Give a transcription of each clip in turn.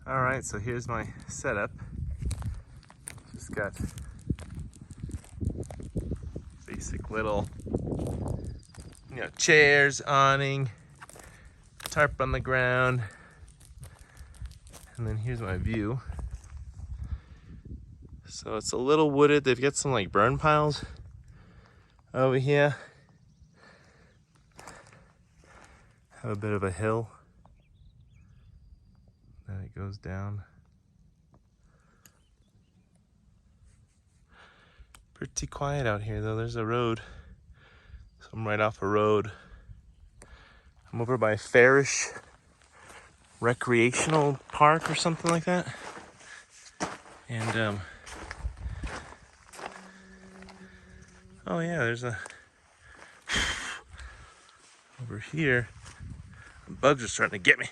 All right, so here's my setup. Just got basic little, chairs, awning, tarp on the ground, and then here's my view. So it's a little wooded. They've got some like burn piles over here. Have a bit of a hill. Then it goes down. Pretty quiet out here though. There's a road. So I'm right off a road. I'm over by Farish Recreational Park or something like that. And oh yeah, there's a over here. Bugs are starting to get me.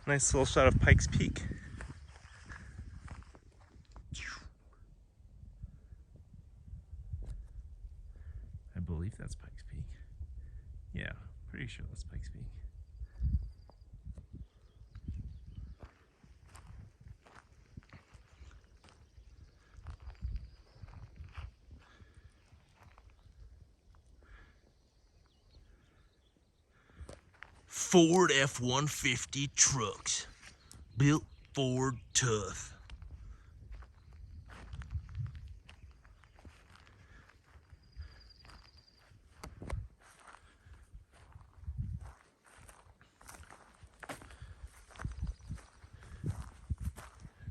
Nice little shot of Pikes Peak. I believe that's Pikes Peak. Yeah, pretty sure that's Pikes Peak. Ford F-150 trucks. Built Ford tough.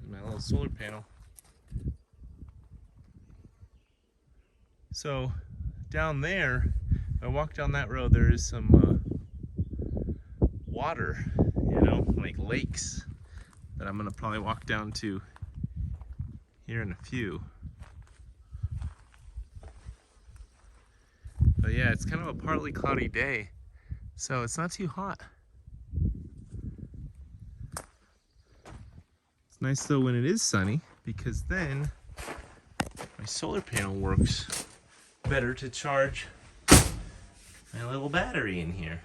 My little solar panel. So down there, if I walk down that road, there is some water, like lakes that I'm gonna probably walk down to here in a few. But yeah, it's kind of a partly cloudy day, so it's not too hot. It's nice though when it is sunny, because then my solar panel works better to charge my little battery in here.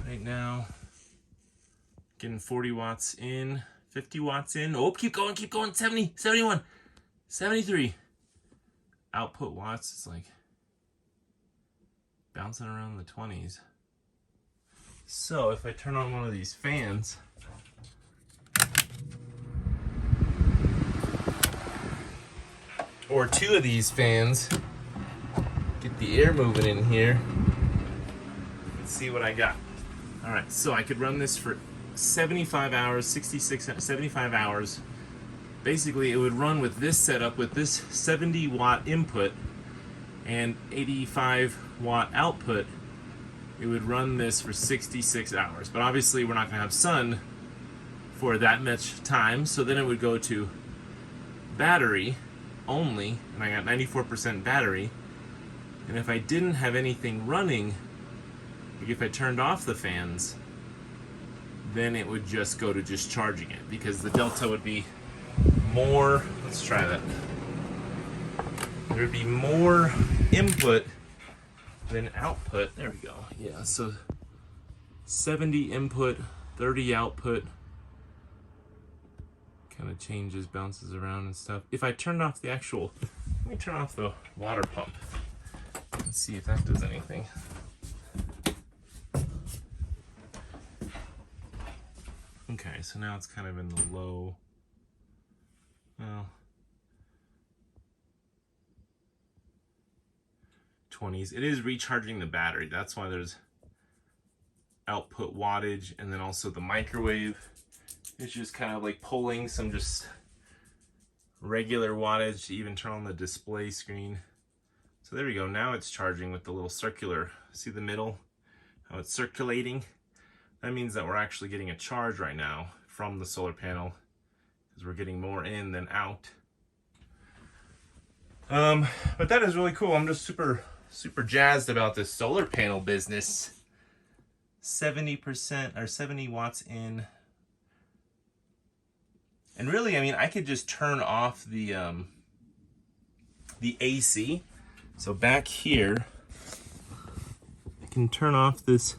Right now, getting 40 watts in, 50 watts in. Oh, keep going, 70, 71, 73. Output watts is like bouncing around the 20s. So if I turn on one of these fans, or two of these fans, get the air moving in here, let's see what I got. All right, so I could run this for 75 hours, 75 hours. Basically, it would run with this setup, with this 70 watt input and 85 watt output. It would run this for 66 hours. But obviously, we're not gonna have sun for that much time, so then it would go to battery only, and I got 94% battery. And if I didn't have anything running, like if I turned off the fans, then it would just go to just charging it, because the delta would be more. Let's try that. There would be more input than output. There we go. Yeah, so 70 input, 30 output. Kind of changes, bounces around and stuff. If I turned off the actual, let me turn off the water pump and see if that does anything. Okay, so now it's kind of in the low, well, 20s. It is recharging the battery. That's why there's output wattage, and then also the microwave is just kind of like pulling some just regular wattage to even turn on the display screen. So there we go. Now it's charging with the little circular. See the middle? How it's circulating? That means that we're actually getting a charge right now from the solar panel, because we're getting more in than out. But that is really cool. I'm just super jazzed about this solar panel business. 70% or 70 watts in. And really, I mean, I could just turn off the AC. So back here, I can turn off this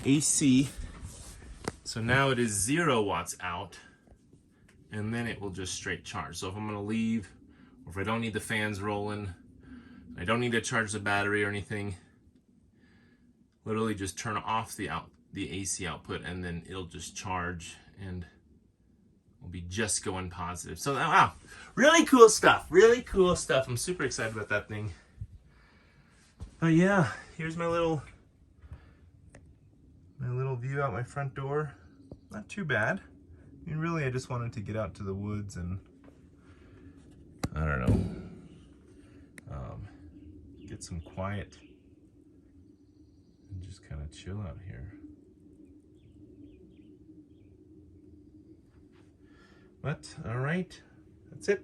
AC So now it is 0 watts out, and then it will just straight charge. So if I'm gonna leave, or if I don't need the fans rolling, I don't need to charge the battery or anything, literally just turn off the AC output, and then it'll just charge and will be just going positive. So wow, really cool stuff. Really cool stuff. I'm super excited about that thing. But yeah, here's my little view out my front door. Not too bad. I mean, really, I just wanted to get out to the woods and I don't know, get some quiet and just kind of chill out here. But all right, that's it.